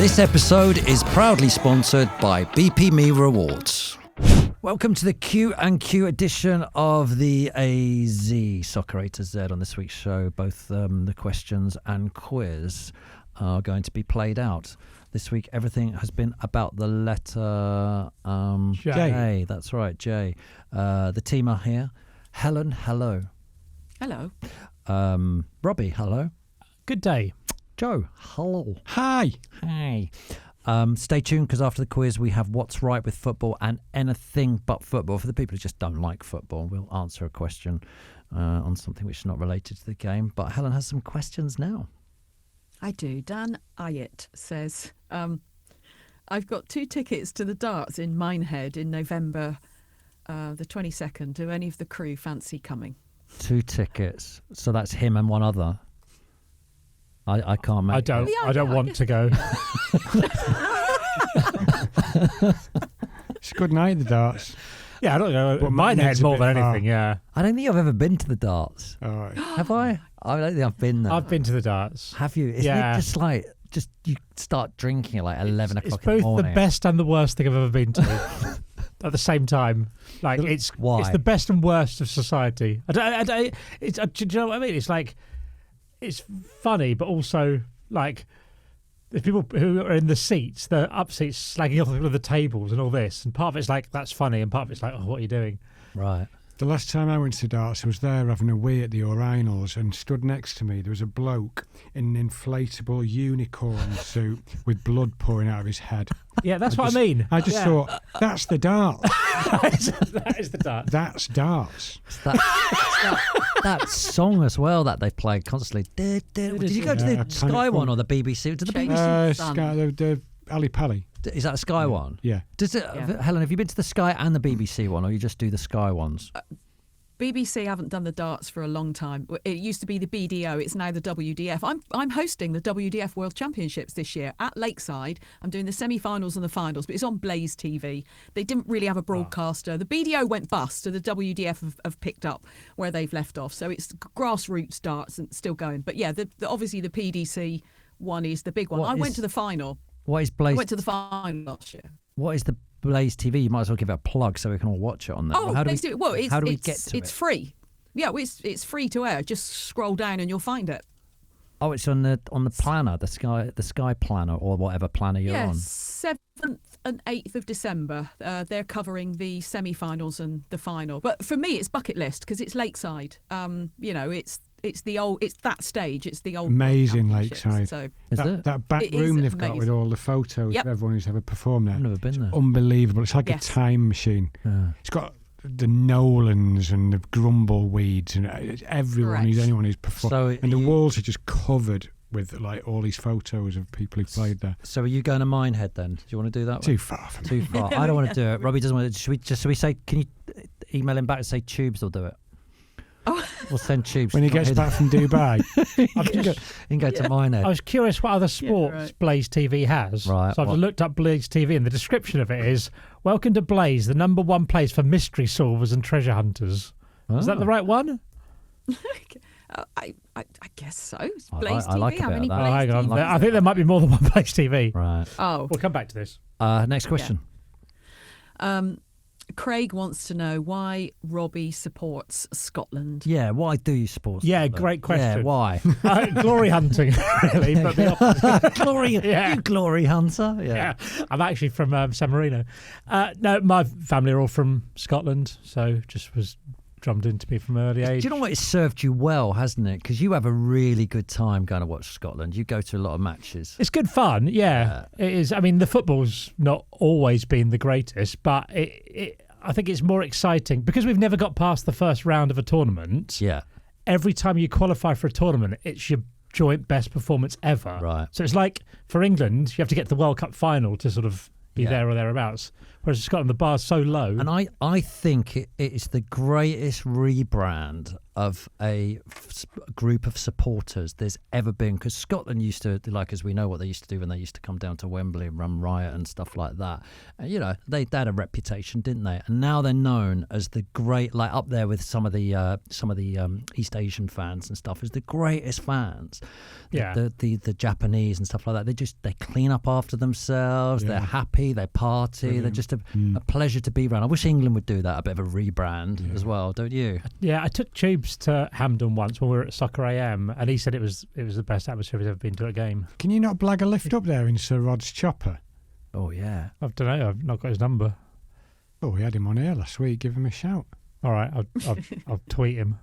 This episode is proudly sponsored by BP Me Rewards. Welcome to the Q&Q edition of the AZ Soccer A to Z. On this week's show, both the questions and quiz are going to be played out. This week, everything has been about the letter J. That's right, J. The team are here. Helen, hello. Hello. Robbie, hello. Good day. Joe, hello. Hi. Hi. Stay tuned, because after the quiz we have What's Right with Football and Anything But Football. For the people who just don't like football, we'll answer a question on something which is not related to the game. But Helen has some questions now. I do. Dan Ayet says, I've got 2 tickets to the darts in Minehead in November the 22nd. Do any of the crew fancy coming? 2 tickets. So that's him and one other. I can't make I don't. Yeah, I don't want to go. It's a good night, the darts. Yeah, I don't know. But Mine Minehead's head a more bit than far. anything. Yeah, I don't think I've ever been to the darts. All right. Have I? I don't think I've been there. I've been to the darts. Have you? Isn't Yeah. it just like you start drinking at like 11 It's o'clock in the both morning? the best and the worst thing I've ever been to at the same time. Like Why? it's the best and worst of society. I don't, do you know what I mean? It's like it's funny, but also like there's people who are in the seats, the up seats, slagging off the tables and all this. And part of it's like that's funny, and part of it's like, oh, what are you doing? Right. The last time I went to darts, I was there having a wee at the urinals, and stood next to me, there was a bloke in an inflatable unicorn suit with blood pouring out of his head. Yeah, that's what I mean. I just thought, that's the dart. That is the dart. That's darts. It's that song as well that they play constantly. Did you go to the Planet Sky one Fun. or the BBC? Did the BBC? The Ali Pally. Is that a Sky one? Yeah. Does it, Yeah. Helen? Have you been to the Sky and the BBC one, or you just do the Sky ones? BBC haven't done the darts for a long time. It used to be the BDO. It's now the WDF. I'm hosting the WDF World Championships this year at Lakeside. I'm doing the semi-finals and the finals, but it's on Blaze TV. They didn't really have a broadcaster. The BDO went bust, so the WDF have picked up where they've left off. So it's grassroots darts and still going. But yeah, obviously the PDC one is the big one. I went to the final. What is I Blaze? went to the final last year. What is the Blaze TV? You might as well give it a plug so we can all watch it on there. Oh, how do Blaze TV. Well, how do we get to it's it? free. Yeah, well, it's free to air. Just scroll down and you'll find it. Oh, it's on the planner, the Sky planner, or whatever planner you're on. 7th and 8th of December. They're covering the semi-finals and the final. But for me, it's bucket list because it's Lakeside. It's the old. It's that stage. It's the old. Amazing Championships. Lakeside. So Is it? That back It room is they've got with amazing. all the photos Yep. of everyone who's ever performed there. I've never been there. Unbelievable. It's like Yes. a time machine. Yeah. It's got the Nolans and the Grumbleweeds and everyone Correct. anyone who's performed. So and the walls are just covered with like all these photos of people who played there. So are you going to Minehead then? Do you want to do that? Too far from Too far. I don't want to do it. Robbie doesn't want to. Should we say? Can you email him back and say Tubes will do it? Oh. We'll send Tubes when he to gets his- back from Dubai. He can go to Minehead. I was curious what other sports right. Blaze TV has. Right, So I've what? looked up Blaze TV, and the description of it is, "Welcome to Blaze, the #1 place for mystery solvers and treasure hunters." Is that the right one? I guess so. It's I Blaze like- I TV. like a How bit of many that. Oh, Blaze hang on. TVs? I think there might be more than one Blaze TV. Right. Oh, We'll come back to this. Next question. Craig wants to know why Robbie supports Scotland. Yeah. Why do you support? Yeah, Scotland? great question. Yeah. Why? Glory hunting, really. But the opposite. glory. Yeah. You glory hunter. Yeah, I'm actually from San Marino. No, my family are all from Scotland, so just was drummed into me from an early age. Do you know what? It's served you well, hasn't it? Because you have a really good time going to watch Scotland. You go to a lot of matches. It's good fun, yeah. It is. I mean, the football's not always been the greatest, but I think it's more exciting because we've never got past the first round of a tournament. Yeah. Every time you qualify for a tournament, it's your joint best performance ever. Right. So it's like for England, you have to get to the World Cup final to sort of be Yeah. there or thereabouts. Whereas Scotland, the bar's so low. And I think it is the greatest rebrand of a group of supporters there's ever been, because Scotland used to, like, as we know what they used to do when they used to come down to Wembley and run riot and stuff like that. And, you know, they had a reputation, didn't they? And now they're known as the great, like up there with some of the East Asian fans and stuff, as the greatest fans. Yeah. The Japanese and stuff like that. They clean up after themselves. Yeah. They're happy. They party. Brilliant. They're just a pleasure to be around. I wish England would do that, a bit of a rebrand as well, don't you? Yeah, I took Tubes to Hampden once when we were at Soccer AM, and he said it was the best atmosphere he's ever been to a game. Can you not blag a lift up there in Sir Rod's chopper? Oh, yeah. I don't know. I've not got his number. Oh, we had him on here last week. Give him a shout. All right, I'll tweet him.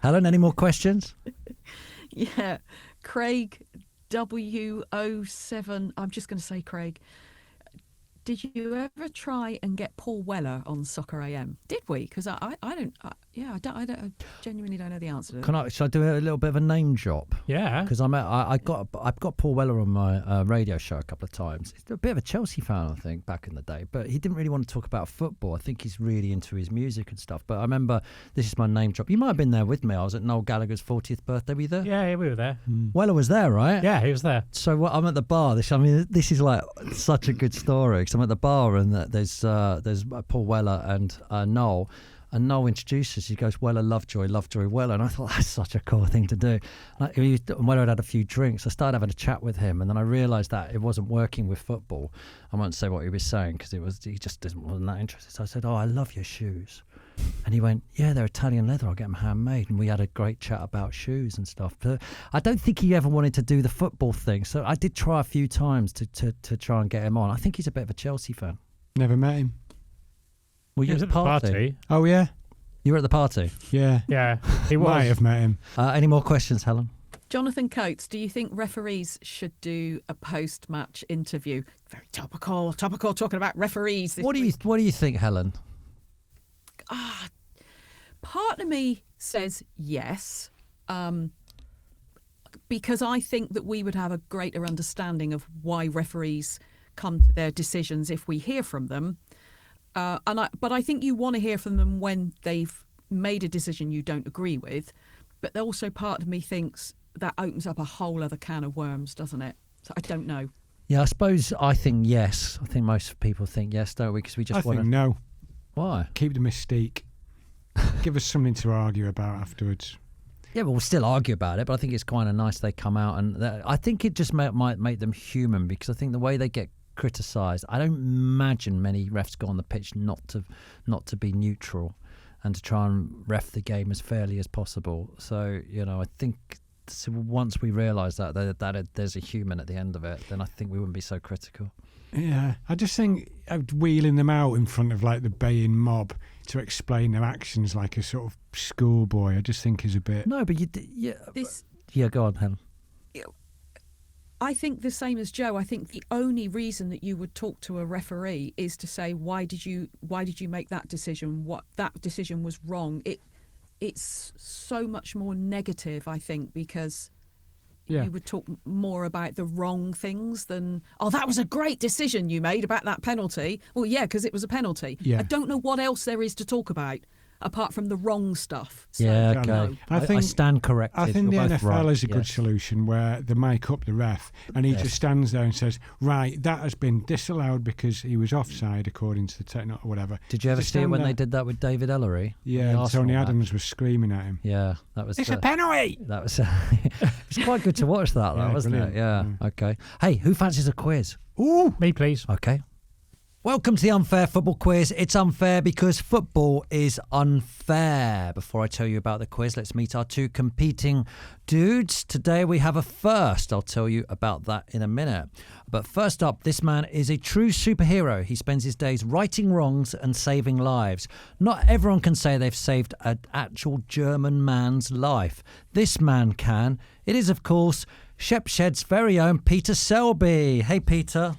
Helen, any more questions? Yeah. Craig W07. I'm just going to say Craig. Did you ever try and get Paul Weller on Soccer AM? Did we? Because I genuinely don't know the answer to it. Should I do a little bit of a name drop? Yeah. Because I've got Paul Weller on my radio show a couple of times. He's a bit of a Chelsea fan, I think, back in the day. But he didn't really want to talk about football. I think he's really into his music and stuff. But I remember, this is my name drop. You might have been there with me. I was at Noel Gallagher's 40th birthday. Were you there? Yeah, we were there. Weller was there, right? Yeah, he was there. So I'm at the bar. This is like such a good story, because I'm at the bar and there's Paul Weller and Noel. And Noel introduces, he goes, Weller, Lovejoy, Weller. And I thought, that's such a cool thing to do. And Weller had a few drinks. I started having a chat with him, and then I realised that it wasn't working with football. I won't say what he was saying, because he just wasn't that interested. So I said, I love your shoes. And he went, yeah, they're Italian leather. I'll get them handmade. And we had a great chat about shoes and stuff. But I don't think he ever wanted to do the football thing. So I did try a few times to try and get him on. I think he's a bit of a Chelsea fan. Never met him. Were you He was at the party? Oh, yeah? You were at the party? Yeah. Yeah, he was. Might have met him. Any more questions, Helen? Jonathan Coates, do you think referees should do a post-match interview? Very topical talking about referees this What do you think, Helen? Part of me says yes, because I think that we would have a greater understanding of why referees come to their decisions if we hear from them. But I think you want to hear from them when they've made a decision you don't agree with. But also part of me thinks that opens up a whole other can of worms, doesn't it? So I don't know. Yeah, I think yes. I think most people think yes, don't we? Because we just I want think to... no. Why? Keep the mystique. Give us something to argue about afterwards. Yeah, but we'll still argue about it. But I think it's kind of nice they come out, and I think it just might make them human, because I think the way they get criticised, I don't imagine many refs go on the pitch not to be neutral and to try and ref the game as fairly as possible. So, I think once we realise that there's a human at the end of it, then I think we wouldn't be so critical. Yeah, I just think wheeling them out in front of like the baying mob to explain their actions like a sort of schoolboy, I just think is a bit... No, but go on, Helen. I think the same as Joe. I think the only reason that you would talk to a referee is to say, why did you make that decision? What that decision was wrong. It's so much more negative, I think, because you would talk more about the wrong things than, that was a great decision you made about that penalty. Well, yeah, because it was a penalty. Yeah. I don't know what else there is to talk about apart from the wrong stuff. So, Yeah, okay. no. I stand corrected. I think the You're both NFL right. is a good Yes. solution where they mic up the ref and he just stands there and says, right, that has been disallowed because he was offside according to the technical or whatever. Did you ever Just see it stand when there. they did that with David Ellery? Yeah, The and Tony Arsenal Adams match? was screaming at him. Yeah, that was... It's a penalty! That was... it's quite good to watch that, Yeah, wasn't brilliant. it? Yeah, okay. Hey, who fancies a quiz? Ooh, me please. Okay. Welcome to the Unfair Football Quiz. It's unfair because football is unfair. Before I tell you about the quiz, let's meet our two competing dudes. Today we have a first. I'll tell you about that in a minute. But first up, this man is a true superhero. He spends his days righting wrongs and saving lives. Not everyone can say they've saved an actual German man's life. This man can. It is, of course, Shepshed's very own Peter Selby. Hey, Peter.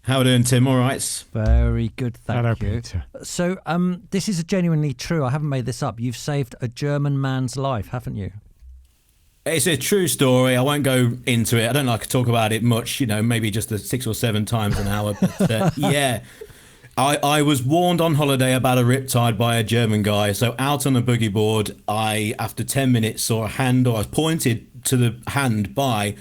How are we doing, Tim? All right. Very good, thank Hello, you. Peter. So, this is genuinely true. I haven't made this up. You've saved a German man's life, haven't you? It's a true story. I won't go into it. I don't like to talk about it much, maybe just the 6 or 7 times an hour. But yeah, I was warned on holiday about a riptide by a German guy. So out on the boogie board, after 10 minutes, saw a hand, or I was pointed to the hand by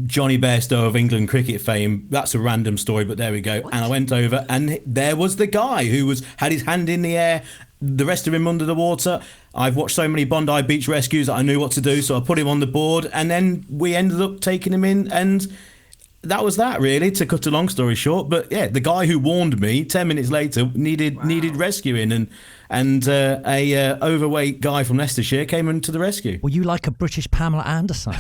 Johnny Bairstow of England cricket fame. That's a random story, but there we go. What? And I went over, and there was the guy who had his hand in the air, the rest of him under the water. I've watched so many Bondi Beach rescues that I knew what to do, so I put him on the board, and then we ended up taking him in, and that was that, really, to cut a long story short. But yeah, the guy who warned me 10 minutes later needed rescuing, and a overweight guy from Leicestershire came into the rescue. Were you like a British Pamela Anderson?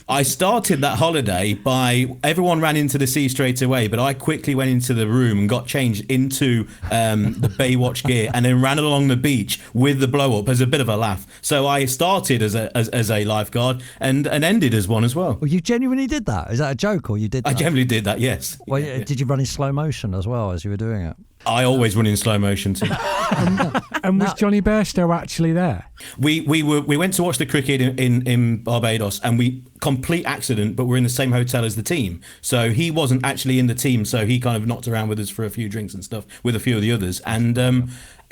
I started that holiday by everyone ran into the sea straight away, but I quickly went into the room and got changed into the Baywatch gear, and then ran along the beach with the blow up as a bit of a laugh. So I started as a lifeguard and ended as one as well. Well, you genuinely did that? Is that a joke, or you did that? I genuinely did that, yes. Well, did you run in slow motion as well as you were doing it? I always run in slow motion too. And was Johnny Bairstow actually there? We went to watch the cricket in Barbados, and we complete accident, but we're in the same hotel as the team. So he wasn't actually in the team, so he kind of knocked around with us for a few drinks and stuff with a few of the others, and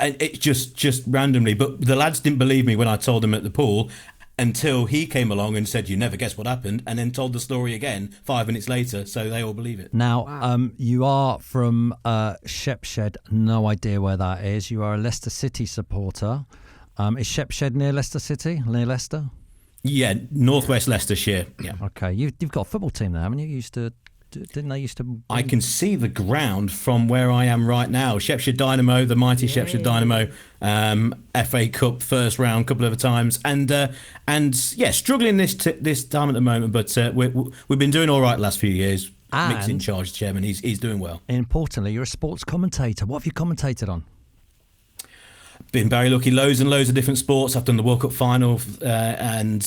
it just randomly. But the lads didn't believe me when I told them at the pool, until he came along and said, "You never guess what happened," and then told the story again 5 minutes later, so they all believe it. Now, you are from Shepshed, no idea where that is. You are a Leicester City supporter. Is Shepshed near Leicester City, near Leicester? Yeah, northwest Leicestershire. Yeah. Okay, you've got a football team there, haven't you? Didn't they used to? I can see the ground from where I am right now. Shepshed Dynamo, the mighty Shepshed Dynamo, FA Cup first round, couple of times, and yeah, struggling this time at the moment. But we've been doing all right the last few years. Mick's in charge, chairman. He's doing well. Importantly, you're a sports commentator. What have you commentated on? Been very lucky, loads and loads of different sports. I've done the World Cup final and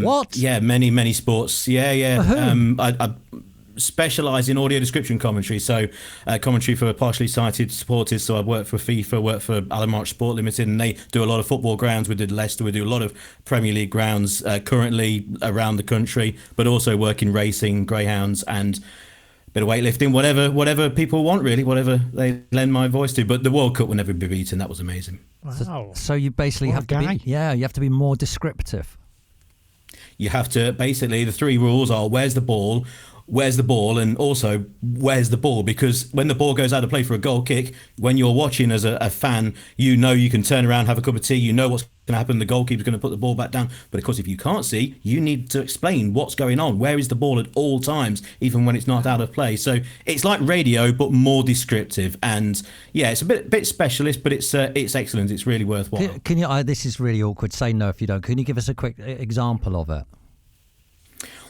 what? Yeah, many sports. Yeah. For who? I specialise in audio description commentary, so commentary for partially sighted supporters. So I've worked for FIFA, worked for Alan March Sport Limited, and they do a lot of football grounds. We did Leicester, we do a lot of Premier League grounds currently around the country, but also work in racing, greyhounds, and a bit of weightlifting, whatever people want, really, whatever they lend my voice to. But the World Cup will never be beaten. That was amazing. Wow. So you basically What have a to guy. you have to be more descriptive. You have to, basically, the 3 rules are: where's the ball, and also where's the ball, because when the ball goes out of play for a goal kick, when you're watching as a fan, you know you can turn around, have a cup of tea, you know what's going to happen, the goalkeeper's going to put the ball back down. But of course, if you can't see, you need to explain what's going on, where is the ball at all times, even when it's not out of play. So it's like radio but more descriptive, and yeah, it's a bit specialist, but it's excellent. It's really worthwhile. Can you? This is really awkward. Say no if you don't. Can you give us a quick example of it?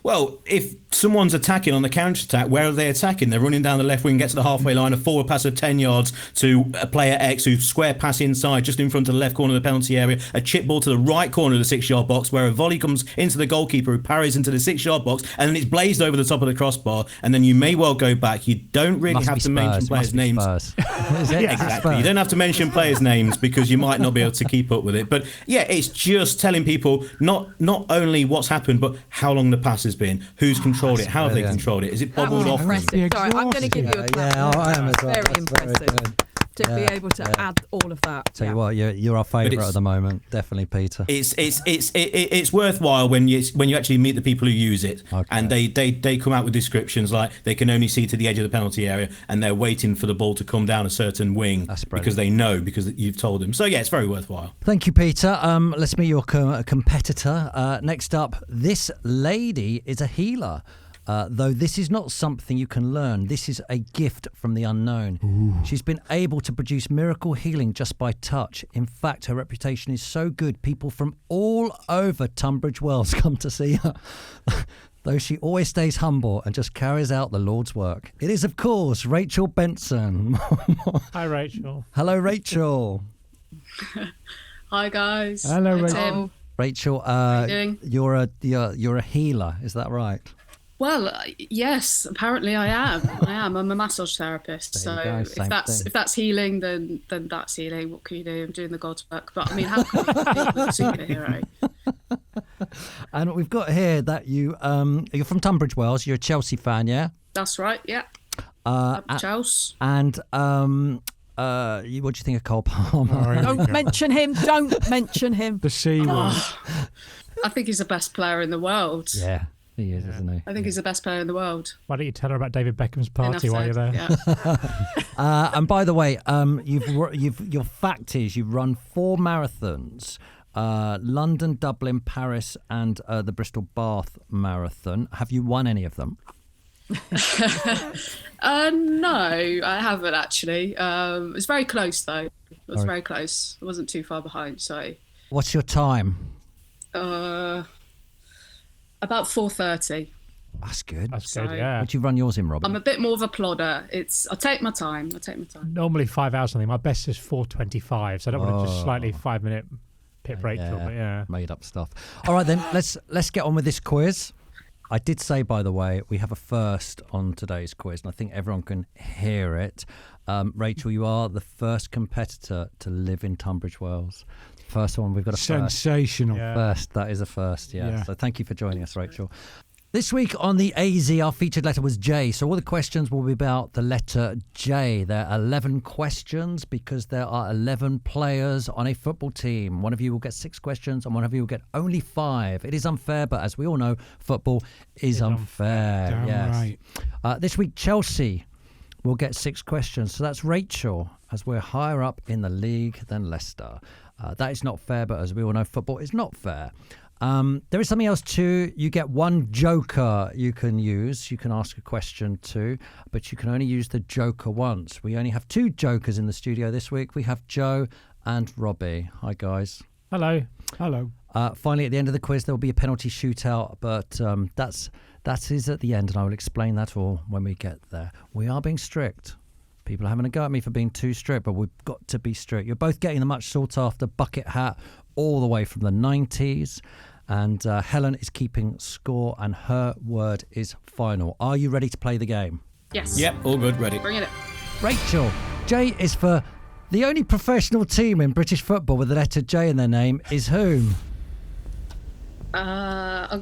Well, if someone's attacking on the counter-attack, where are they attacking? They're running down the left wing, get to the halfway line, a forward pass of 10 yards to a player X who square pass inside just in front of the left corner of the penalty area, a chip ball to the right corner of the 6-yard box where a volley comes into the goalkeeper who parries into the 6-yard box, and then it's blazed over the top of the crossbar, and then you may well go back. You don't really have to mention players' names. Is it? Exactly. You don't have to mention players' names because you might not be able to keep up with it. But yeah, it's just telling people not only what's happened, but how long the pass has been, who's controlled it, how have they controlled it, is it bobbled off? Impressive. Sorry, I'm going to give you a clap. Yeah, I am as well. Very That's impressive. very good. To be able to add all of that. Tell you what, you're our favourite at the moment, definitely, Peter. It's worthwhile when you actually meet the people who use it, and they come out with descriptions like they can only see to the edge of the penalty area, and they're waiting for the ball to come down a certain wing because they know, because you've told them. So yeah, it's very worthwhile. Thank you, Peter. Let's meet your competitor. Next up, this lady is a healer. Though this is not something you can learn, this is a gift from the unknown. Ooh. She's been able to produce miracle healing just by touch. In fact, her reputation is so good, people from all over Tunbridge Wells come to see her. Though she always stays humble and just carries out the Lord's work. It is, of course, Rachel Benson. Hi, Rachel. Hello, Rachel. Hi, guys. Hello, Hi, Rachel. Tim. Rachel, How are you doing? you're a healer, is that right? Well, yes, apparently I am. I'm a massage therapist. So if that's healing, then that's healing. What can you do? I'm doing the God's work. But I mean, how can you be a superhero? And we've got here that you're from Tunbridge Wells. You're a Chelsea fan, yeah? That's right. Yeah. Chelsea. And what do you think of Cole Palmer? Don't mention him. Don't mention him. The C word. I think he's the best player in the world. Yeah, he is, isn't he? I think he's the best player in the world. Why don't you tell her about David Beckham's party while you're there? Yeah. And by the way, your fact is you've run 4 marathons. London, Dublin, Paris, and the Bristol Bath Marathon. Have you won any of them? No, I haven't actually. It was very close though. It was very close. I wasn't too far behind. So. What's your time? About 4:30. That's good. That's good, yeah. Would you run yours in, Robbie? I'm a bit more of a plodder. I take my time. Normally 5 hours something. My best is 4:25, so I don't want to just slightly 5-minute pit break. But made up stuff. All right, then let's get on with this quiz. I did say, by the way, we have a first on today's quiz, and I think everyone can hear it. Rachel, you are the first competitor to live in Tunbridge Wells. First one, we've got a sensational first. That is a first, yeah. So thank you for joining us, Rachel. This week on the AZ, our featured letter was J. So all the questions will be about the letter J. There are 11 questions because there are 11 players on a football team. One of you will get 6 questions and one of you will get only 5. It is unfair, but as we all know, football is unfair. Damn right. This week, Chelsea will get 6 questions. So that's Rachel, as we're higher up in the league than Leicester. That is not fair, but as we all know, football is not fair. There is something else too. You get 1 joker you can use. You can ask a question too, but you can only use the joker once. We only have 2 jokers in the studio this week. We have Joe and Robbie. Hi, guys. Hello. Finally, at the end of the quiz, there will be a penalty shootout, but that is at the end, and I will explain that all when we get there. We are being strict. People are having a go at me for being too strict, but we've got to be strict. You're both getting the much sought after bucket hat all the way from the 90s. And Helen is keeping score, and her word is final. Are you ready to play the game? Yes. Yep, all good, ready. Bring it. Rachel, J is for the only professional team in British football with the letter J in their name is whom? I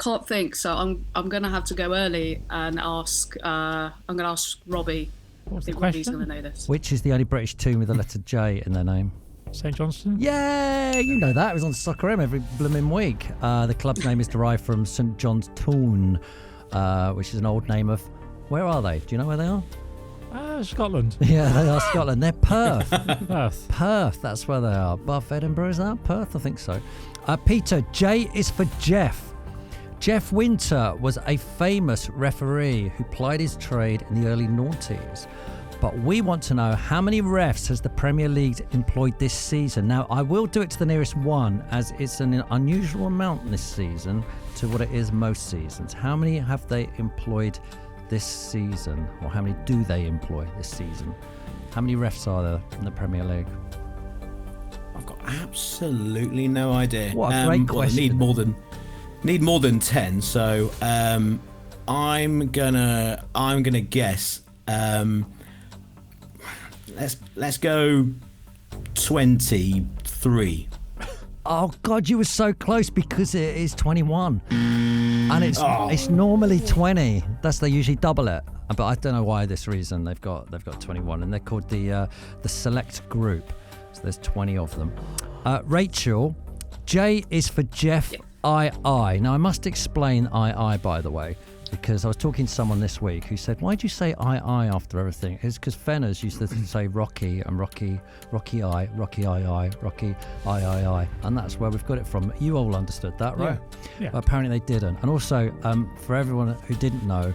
can't think, so I'm going to have to go early and ask. I'm going to ask Robbie. What's the Robbie's question? going to know this. Which is the only British team with the letter J in their name? St Johnstone? Yeah, you know that. It was on Soccer M every blooming week. The club's name is derived from St John's Toon, which is an old name of... Where are they? Do you know where they are? Scotland. Yeah, they are Scotland. They're Perth. Perth. That's where they are. Above Edinburgh, is that? Perth, I think so. Peter, J is for Jeff. Jeff Winter was a famous referee who plied his trade in the early noughties. But we want to know how many refs has the Premier League employed this season. Now, I will do it to the nearest one, as it's an unusual amount this season to what it is most seasons. How many have they employed this season? Or how many do they employ this season? How many refs are there in the Premier League? I've got absolutely no idea. What a great question. Well, need more than 10, so I'm gonna guess. Let's go 23. Oh God, you were so close because it is 21, and it's normally 20. They usually double it, but I don't know why. This reason they've got 21, and they're called the select group. So there's 20 of them. Rachel, J is for Jeff II. Now I must explain II, by the way, because I was talking to someone this week who said, why do you say II after everything? It's because Fenners used to say Rocky and Rocky I, Rocky II, Rocky I. And that's where we've got it from. You all understood that, right? Yeah. But apparently they didn't. And also, for everyone who didn't know,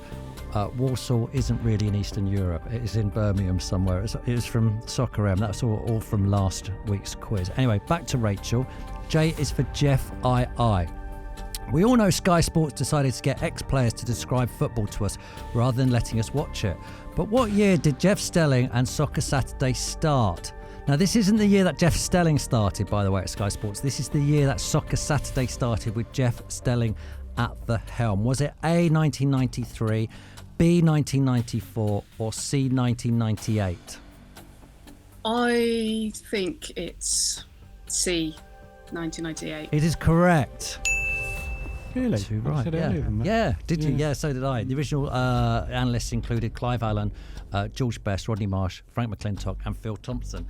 Warsaw isn't really in Eastern Europe. It is in Birmingham somewhere. It was from Soccer M. That's all from last week's quiz. Anyway, back to Rachel. J is for Jeff II. We all know Sky Sports decided to get ex-players to describe football to us rather than letting us watch it. But what year did Jeff Stelling and Soccer Saturday start? Now, this isn't the year that Jeff Stelling started, by the way, at Sky Sports. This is the year that Soccer Saturday started with Jeff Stelling at the helm. Was it A, 1993, B, 1994, or C, 1998? I think it's C, 1998. It is correct. Really? 2 I right. said Yeah. earlier than that. Yeah. Did you? Yeah. So did I. The original analysts included Clive Allen, George Best, Rodney Marsh, Frank McClintock, and Phil Thompson.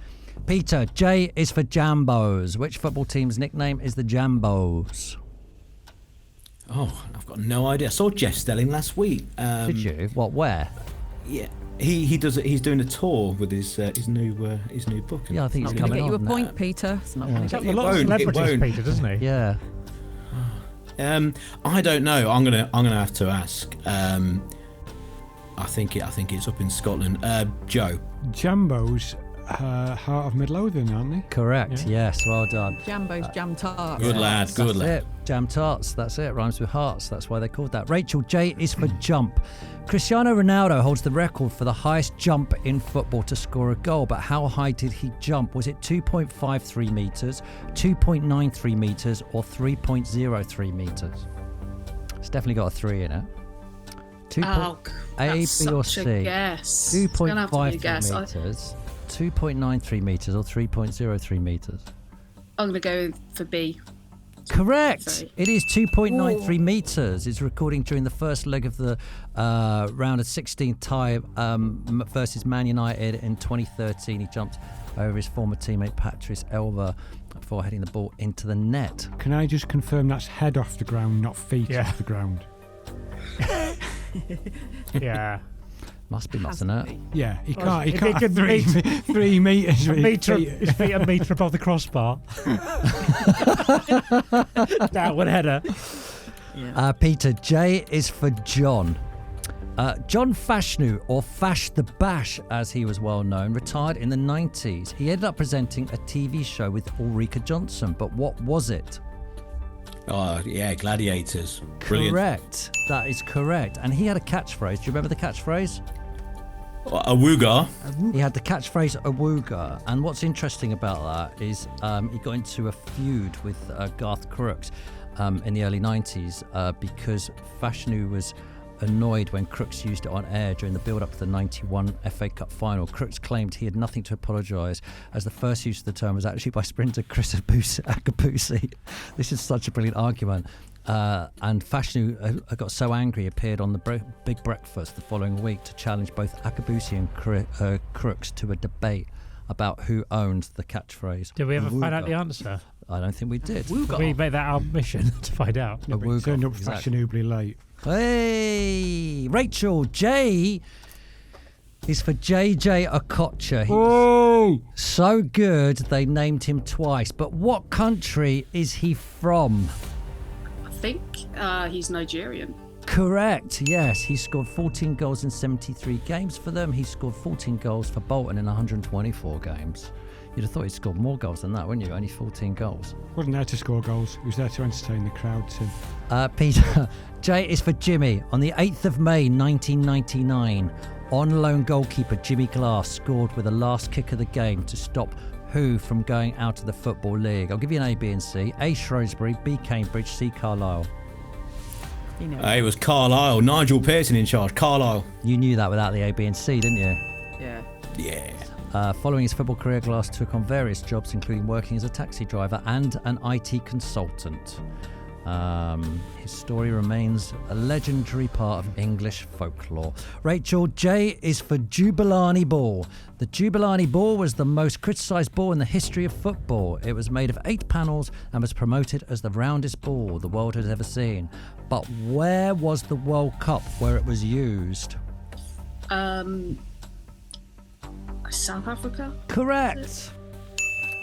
Peter, J is for Jambos. Which football team's nickname is the Jambos? Oh, I've got no idea. I saw Jeff Stelling last week. Did you? What? Where? Yeah, he does. He's doing a tour with his new book. Yeah, I think Not he's going coming to get you a on. point, Peter. It's not going to He's get got you. a lot of celebrities, Peter, doesn't he? Yeah. I don't know. I'm gonna have to ask. I think it's up in Scotland. Joe. Jambos, Heart of Midlothian, aren't they? Correct. Yeah. Yes. Well done. Jambos, jam tarts. Good lad. Good That's lad. it. Jam tarts. That's it. Rhymes with hearts. That's why they're called that. Rachel, J is for jump. Cristiano Ronaldo holds the record for the highest jump in football to score a goal. But how high did he jump? Was it 2.53 metres, 2.93 metres, or 3.03 metres? It's definitely got a 3 in it. Oh, A, that's B, or such C? a guess. It's gonna have to be a 2.53 guess. metres, 2.93 metres, or 3.03 metres? I'm going to go for B. Correct. Sorry. It is 2.93 metres. It's recording during the first leg of the round of 16 tie versus Man United in 2013. He jumped over his former teammate Patrice Elva before heading the ball into the net. Can I just confirm that's head off the ground, not feet Yeah. off the ground? Yeah. Must be, mustn't it? Yeah, he Well, can't. He if can't he have could 3 metres. A with his metre, feet. his feet a metre above the crossbar. Downward header. Peter, J is for John. John Fashanu, or Fash the Bash as he was well known, retired in the 90s. He ended up presenting a TV show with Ulrika Johnson, but what was it? Oh yeah, Gladiators. Brilliant. Correct. That is correct. And he had a catchphrase. Do you remember the catchphrase? A Woogar. He had the catchphrase Awooga. And what's interesting about that is he got into a feud with Garth Crooks in the early 90s because Fashanu was annoyed when Crooks used it on air during the build-up to the 91 FA Cup final. Crooks claimed he had nothing to apologise, as the first use of the term was actually by sprinter Chris Akabusi. This is such a brilliant argument. And Fashanu got so angry he appeared on the Big Breakfast the following week to challenge both Akabusi and Crooks to a debate about who owned the catchphrase. Did we ever find out Awooga. the answer? I don't think we did. We made that our mission to find out. Yeah, but he turned up Exactly. fashionably late. Hey, Rachel, J is for JJ Okocha. He's Oh! so good they named him twice. But what country is he from? I think he's Nigerian. Correct, yes. He scored 14 goals in 73 games for them. He scored 14 goals for Bolton in 124 games. You'd have thought he'd scored more goals than that, wouldn't you? Only 14 goals. Wasn't there to score goals. He was there to entertain the crowd too. Peter, J is for Jimmy. On the 8th of May 1999, on-loan goalkeeper Jimmy Glass scored with the last kick of the game to stop who from going out of the Football League? I'll give you an A, B and C. A, Shrewsbury, B, Cambridge, C, Carlisle. You know. It was Carlisle. Nigel Pearson in charge. Carlisle. You knew that without the A, B and C, didn't you? Yeah. Yeah. Following his football career, Glass took on various jobs, including working as a taxi driver and an IT consultant. His story remains a legendary part of English folklore. Rachel, J is for Jubilani Ball. The Jubilani Ball was the most criticised ball in the history of football. It was made of 8 panels and was promoted as the roundest ball the world had ever seen. But where was the World Cup where it was used? South Africa? Correct.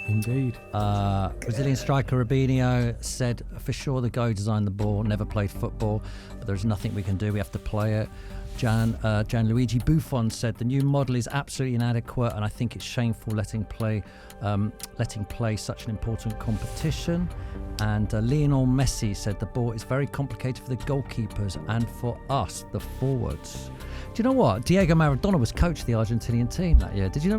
Indeed. Brazilian striker Robinho said, for sure the guy who designed the ball never played football, but there's nothing we can do, we have to play it. Gianluigi Buffon said the new model is absolutely inadequate and I think it's shameful letting play such an important competition. And Lionel Messi said the ball is very complicated for the goalkeepers and for us, the forwards. Do you know what? Diego Maradona was coach of the Argentinian team that year. Did you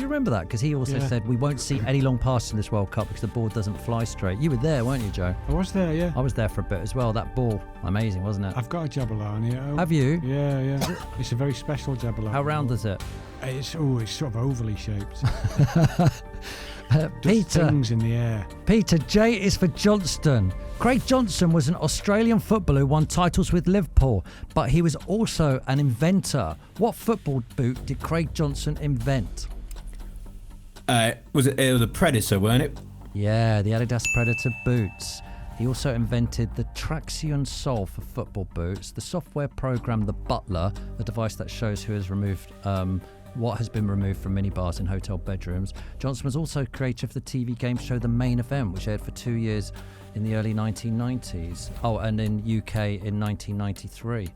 remember that? Because he also said we won't see any long passes in this World Cup because the ball doesn't fly straight. You were there, weren't you, Joe? I was there, yeah. I was there for a bit as well. That ball, amazing, wasn't it? I've got a Jabulani at home. Have you? Yeah. It's a very special Jabulani. How round is it? It's sort of overly shaped. Peter. Things in the air. Peter, J is for Johnston. Craig Johnson was an Australian footballer who won titles with Liverpool, but he was also an inventor. What football boot did Craig Johnson invent? It was a Predator, weren't it? Yeah, the Adidas Predator boots. He also invented the Traction Sol for football boots, the software program The Butler, a device that shows who has removed what has been removed from minibars in hotel bedrooms. Johnson was also creator of the TV game show The Main Event, which aired for 2 years in the early 1990s. Oh, and in UK in 1993.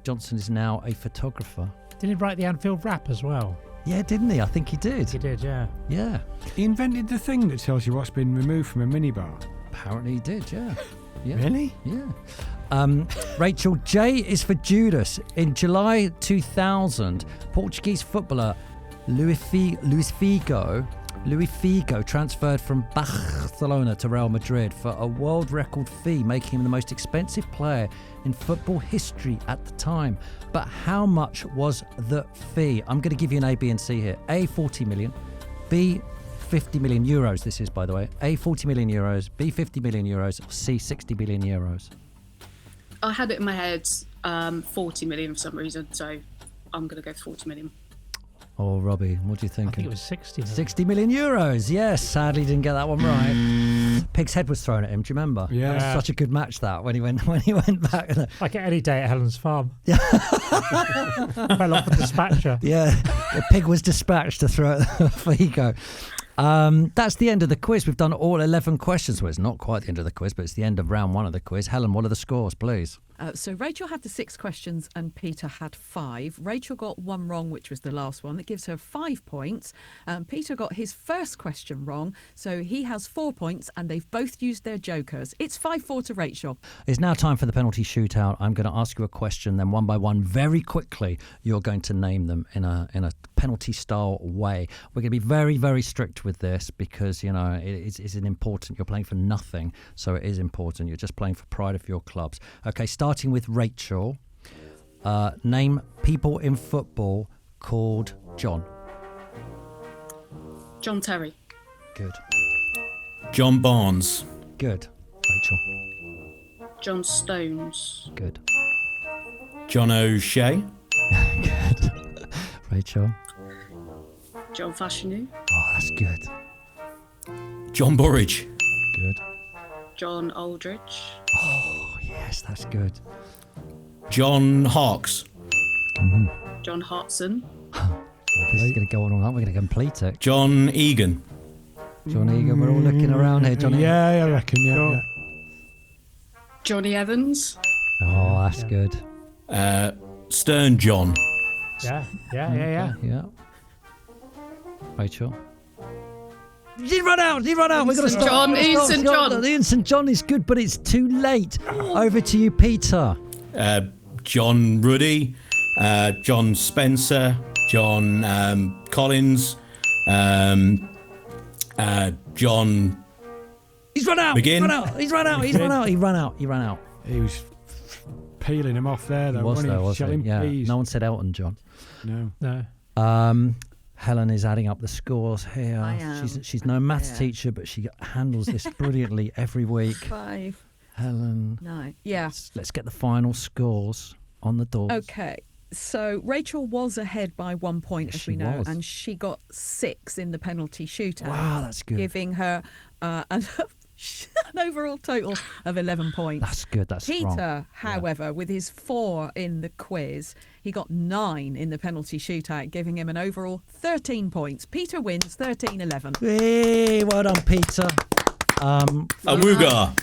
Johnson is now a photographer. Did he write the Anfield Rap as well? Yeah, didn't he? I think he did. He did, yeah. Yeah. He invented the thing that tells you what's been removed from a minibar. Apparently he did, yeah. Really? Yeah. Rachel, J is for Judas. In July 2000, Portuguese footballer Luis Figo transferred from Barcelona to Real Madrid for a world record fee, making him the most expensive player in football history at the time. But how much was the fee? I'm going to give you an A, B and C here. A, 40 million. B, 50 million euros. This is, by the way. A, 40 million euros. B, 50 million euros. C, 60 billion euros. I had it in my head 40 million for some reason, so I'm going to go 40 million. Oh, Robbie, what do you think? I think it was 60 million. 60 million euros. Yes, sadly didn't get that one right. Pig's head was thrown at him. Do you remember? Yeah. It was such a good match that when he went back. Like any day at Helen's farm. Yeah. Fell off the dispatcher. Yeah, the pig was dispatched to throw at Figo. That's the end of the quiz. We've done all 11 questions. Well, it's not quite the end of the quiz, but it's the end of round one of the quiz. Helen, what are the scores, please? So Rachel had the 6 questions and Peter had 5. Rachel got 1 wrong, which was the last one. That gives her 5 points. Peter got his first question wrong, so he has 4 points, and they've both used their jokers. It's 5-4 to Rachel. It's now time for the penalty shootout. I'm going to ask you a question, then one by one, very quickly, you're going to name them in a penalty style way. We're going to be very, very strict with this because, you know, it's an important. You're playing for nothing, so it is important. You're just playing for pride of your clubs. Okay, starting with Rachel. Name people in football called John. John Terry. Good. John Barnes. Good. Rachel. John Stones. Good. John O'Shea. Good. Rachel. John Fashanu. Oh, that's good. John Burridge. Good. John Aldridge. Oh, yes, that's good. John Hawkes. John Hartson. This is going to go on all night. We're going to complete it. John Egan. John Egan, we're all looking around here. John Egan. Yeah, I reckon, yeah. Johnny Evans. Oh, that's good. Stern John. Yeah. Yeah. Rachel. He's run out. We've got to stop. Ian St. John. Ian St. John is good, but it's too late. Over to you, Peter. John Ruddy. John Spencer. John Collins. John. He's run out. McGinn. He's run out. He was peeling him off there, though. He was there, Shall wasn't he? him, Yeah. please. No one said Elton John. No. Helen is adding up the scores here. I am. She's no maths teacher, but she handles this brilliantly every week. 5. Helen. 9. Yeah. Let's get the final scores on the door. Okay. So Rachel was ahead by 1 point, Yes, as she we know, was. and she got 6 in the penalty shootout. Wow, that's good. Giving her an overall total of 11 points. That's good. That's strong. Peter, however, with his 4 in the quiz, he got 9 in the penalty shootout, giving him an overall 13 points. Peter wins 13-11. Hey, well done, Peter. Awooga.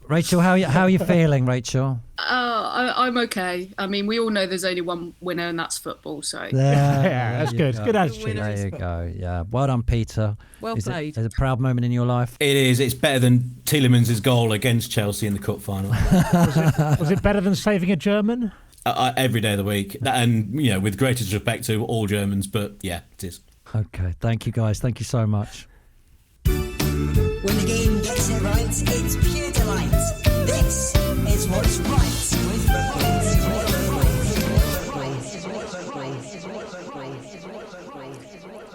Rachel, how are you feeling, Rachel? I'm okay. I mean, we all know there's only one winner, and that's football. So Yeah, that's good. Good attitude. There you go. Yeah, well done, Peter. Well played. It's a proud moment in your life. It is. It's better than Tielemans' goal against Chelsea in the cup final. Was it better than saving a German? Every day of the week. And, you know, with greatest respect to all Germans, but yeah, it is. Okay, thank you, guys. Thank you so much. When the game gets it right, it's pure delight. This is what's right with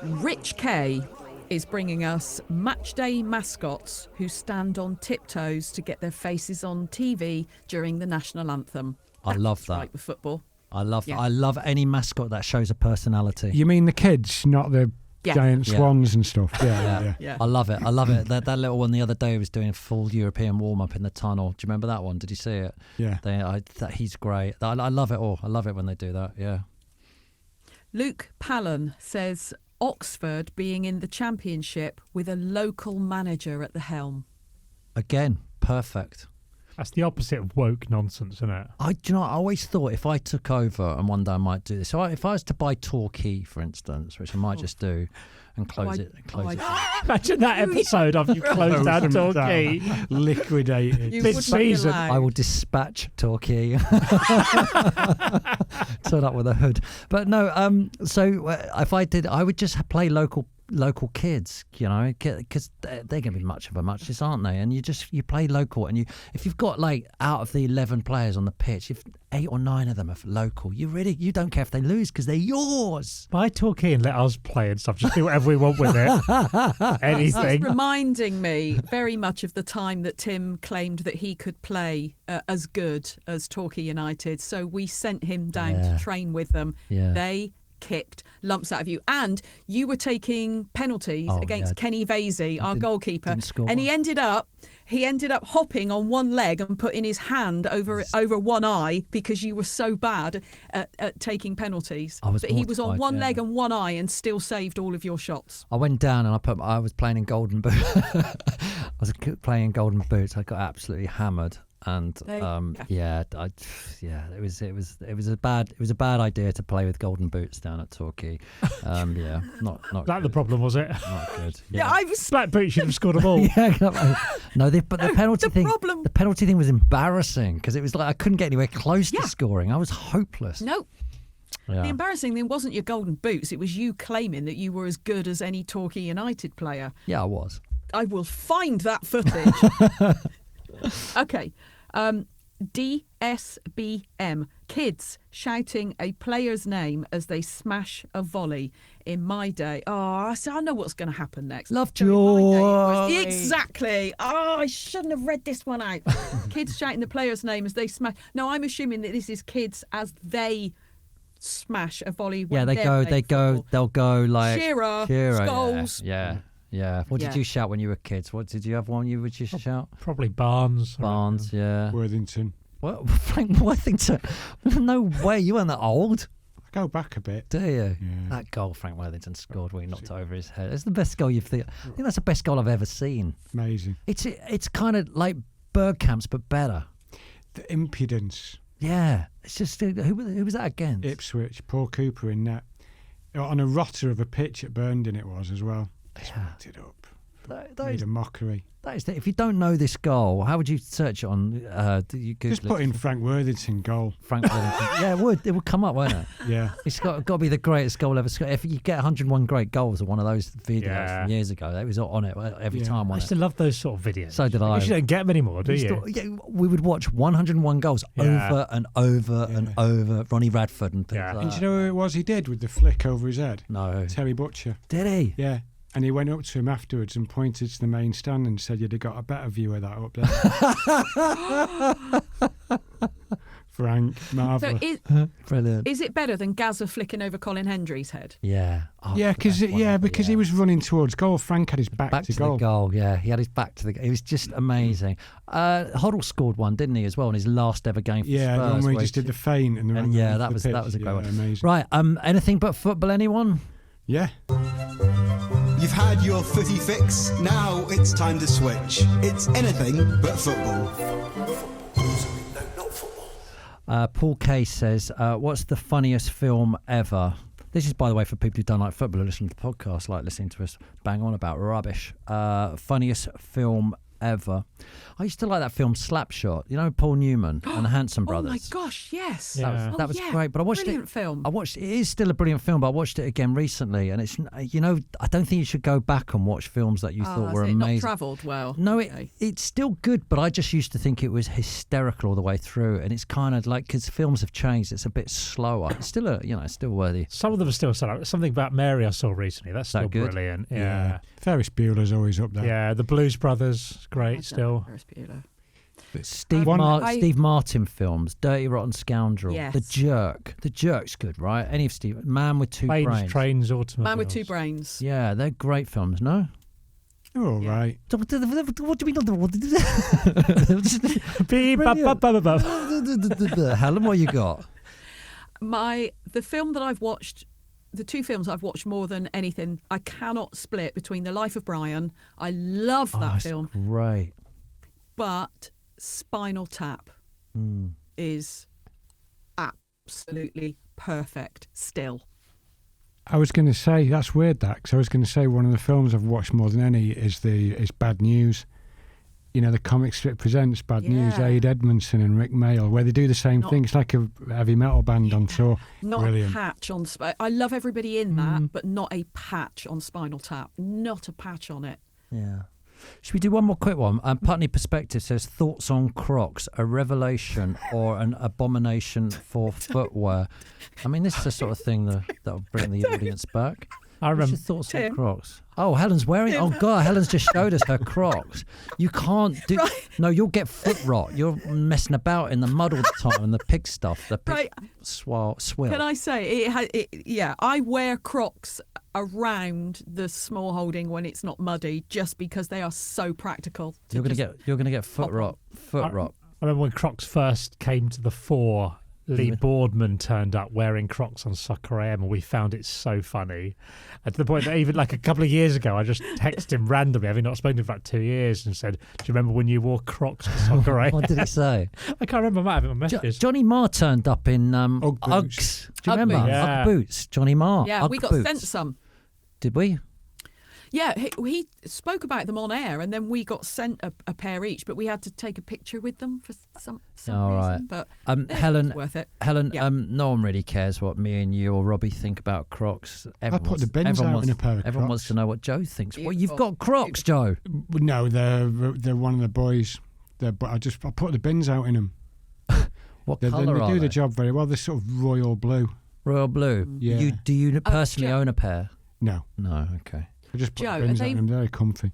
Rich K is bringing us matchday mascots who stand on tiptoes to get their faces on TV during the national anthem. I love that. Right with football. I love any mascot that shows a personality. You mean the kids, not the giant swans and stuff? Yeah. I love it. That little one the other day was doing a full European warm-up in the tunnel. Do you remember that one? Did you see it? Yeah. He's great. I love it all. I love it when they do that, yeah. Luke Pallon says Oxford being in the Championship with a local manager at the helm. Again, perfect. That's the opposite of woke nonsense, isn't it? I always thought if I took over, and one day I might do this. So if I was to buy Torquay, for instance, which I might just do, and close it. Imagine that episode of you closed down Torquay. Liquidated. This season. I will dispatch Torquay. Turn up with a hood. But no, so if I did, I would just play local kids, because they're going to be much of a muchness, aren't they? And you play local, and if you've got like out of the 11 players on the pitch, if 8 or 9 of them are local, you don't care if they lose because they're yours. Buy Torquay and let us play and stuff. Just do whatever we want with it. Anything. It's reminding me very much of the time that Tim claimed that he could play as good as Torquay United, so we sent him down to train with them. They kicked lumps out of you, and you were taking penalties against Kenny Vasey, our goalkeeper, and he ended up hopping on one leg and putting his hand over one eye because you were so bad at taking penalties. But he was on one leg and one eye and still saved all of your shots. I went down and I was playing in Golden Boots. I was playing in Golden Boots. I got absolutely hammered. And it was a bad idea to play with Golden Boots down at Torquay. Not that the problem, was it? Not good. I was Black Boots should have scored a ball. But the penalty thing. The penalty thing was embarrassing because it was like I couldn't get anywhere close to scoring. I was hopeless. No. Yeah. The embarrassing thing wasn't your Golden Boots. It was you claiming that you were as good as any Torquay United player. Yeah, I was. I will find that footage. Okay. DSBM. Kids shouting a player's name as they smash a volley. In my day. I know what's going to happen next. Lovejoy. Exactly. I shouldn't have read this one out. Kids shouting the player's name as they smash. No, I'm assuming that this is kids as they smash a volley. They'll go like Shearer, Scholes. Yeah. What did you shout when you were kids? What did you have one you would just shout? Probably Barnes. Worthington. What? Frank Worthington? No way. You weren't that old. I go back a bit. Do you? Yeah. That goal Frank Worthington scored where he knocked it over his head. It's the best goal I think that's the best goal I've ever seen. Amazing. It's kind of like Bergkamp's but better. The impudence. Yeah. It's just who was that against? Ipswich. Paul Cooper in net. On a rotter of a pitch at Burndon it was as well. Smacked it up. Made a mockery. That is if you don't know this goal, how would you search it on? You just put in Frank Worthington goal. Frank Worthington. Yeah, it would come up, won't it? Yeah. It's got to be the greatest goal ever scored. If you get 101 great goals or one of those videos from years ago, it was on it every time. I used to love those sort of videos. So did I. You don't get them anymore, do you? We would watch 101 goals over and over and over. Ronnie Radford and things like that. And do you know who it was he did with the flick over his head? No. Terry Butcher. Did he? Yeah. And he went up to him afterwards and pointed to the main stand and said, "You'd have got a better view of that up there." Frank, marvellous. So brilliant. Is it better than Gazza flicking over Colin Hendry's head? Yeah. Because he was running towards goal. Frank had his back to goal. The goal. Yeah, he had his back to the goal. It was just amazing. Hoddle scored one, didn't he, as well, in his last ever game for Spurs? Yeah, the one where he just did the feint and that was a great one. Amazing. Right, anything but football, anyone? Yeah. You've had your footy fix, now it's time to switch. It's anything but football. No, not football. Paul K says, what's the funniest film ever? This is, by the way, for people who don't like football or listen to the podcast, like listening to us bang on about rubbish. Funniest film ever. I used to like that film Slapshot, you know, Paul Newman and the Hanson brothers. Oh my gosh, yes. Yeah. That was great, but I watched brilliant film. it is still a brilliant film, but I watched it again recently, and it's, you know, I don't think you should go back and watch films that you thought were has it amazing. not travelled well? No, Okay. it's still good, but I just used to think it was hysterical all the way through, and it's kind of like, because films have changed, it's a bit slower. It's still still worthy. Some of them are still set. Something about Mary I saw recently. That's still good? brilliant. Yeah. Ferris Bueller's always up there. Yeah, the Blues Brothers, great still. Ferris Bueller. Steve Martin films, Dirty Rotten Scoundrel, Yes. The Jerk. The Jerk's good, right? Any of Steve, Man with Two Planes, Brains. Trains, Automobiles. Man with Two Brains. Yeah, they're great films, no? They're all right. What do you mean? Beep, bop, bop, bop, bop. Helen, what you got? The film that I've watched, the two films I've watched more than anything, I cannot split between The Life of Brian. I love that film. Right. But Spinal Tap is absolutely perfect still. I was going to say, that's weird, that, because I was going to say one of the films I've watched more than any is Bad News. You know, the comic strip presents Bad News, Aid Edmondson and Rick Mayall, where they do the same thing. It's like a heavy metal band on tour. Not Brilliant. a patch on... I love everybody in that, but not a patch on Spinal Tap. Not a patch on it. Yeah. Should we do one more quick one? Putney Perspective says, thoughts on Crocs, a revelation or an abomination for footwear? I mean, this is the sort of thing that'll bring the audience back. I remember. What's your thoughts on Crocs? Oh, Helen's wearing... Oh, God, Helen's just showed us her Crocs. You can't do... Right. No, you'll get foot rot. You're messing about in the mud all the time and the pig stuff. The pig swill. Can I say, I wear Crocs around the small holding when it's not muddy just because they are so practical. You're gonna get foot rot. I remember when Crocs first came to the fore. Lee Boardman turned up wearing Crocs on Soccer AM, and we found it so funny. And to the point that even like a couple of years ago, I just texted him randomly, having not spoken to him for about 2 years, and said, "Do you remember when you wore Crocs to Soccer AM?" What did he say? I can't remember. I might have it on messages. Johnny Marr turned up in Uggs. Do you remember? Ugg boots. Johnny Marr. Yeah, we got sent some. Did we? Yeah, he spoke about them on air, and then we got sent a pair each, but we had to take a picture with them for some All reason. Right. But Helen, worth it. Helen, no one really cares what me and you or Robbie think about Crocs. I put the bins out in a pair of Crocs. Everyone wants to know what Joe thinks. Well, you've got Crocs, Joe. No, they're one of the boys. I put the bins out in them. What colour are they? They do the job very well. They're sort of royal blue. Royal blue. Yeah. Do you personally own a pair? No. No. Okay. I just put Joe, the bins out in them. They're comfy.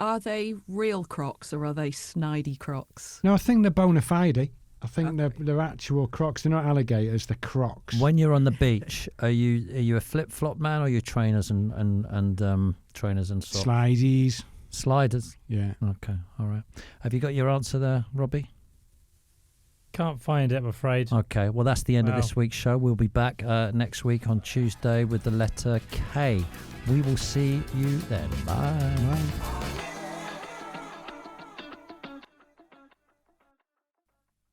Are they real Crocs or are they snidey Crocs? No, I think they're bona fide. I think they're actual Crocs. They're not alligators. They're Crocs. When you're on the beach, are you a flip flop man, or are you trainers and trainers and socks? Slideys. Sliders. Yeah. Okay. All right. Have you got your answer there, Robbie? Can't find it, I'm afraid. Okay, well, that's the end of this week's show. We'll be back next week on Tuesday with the letter K. We will see you then. Bye. Bye.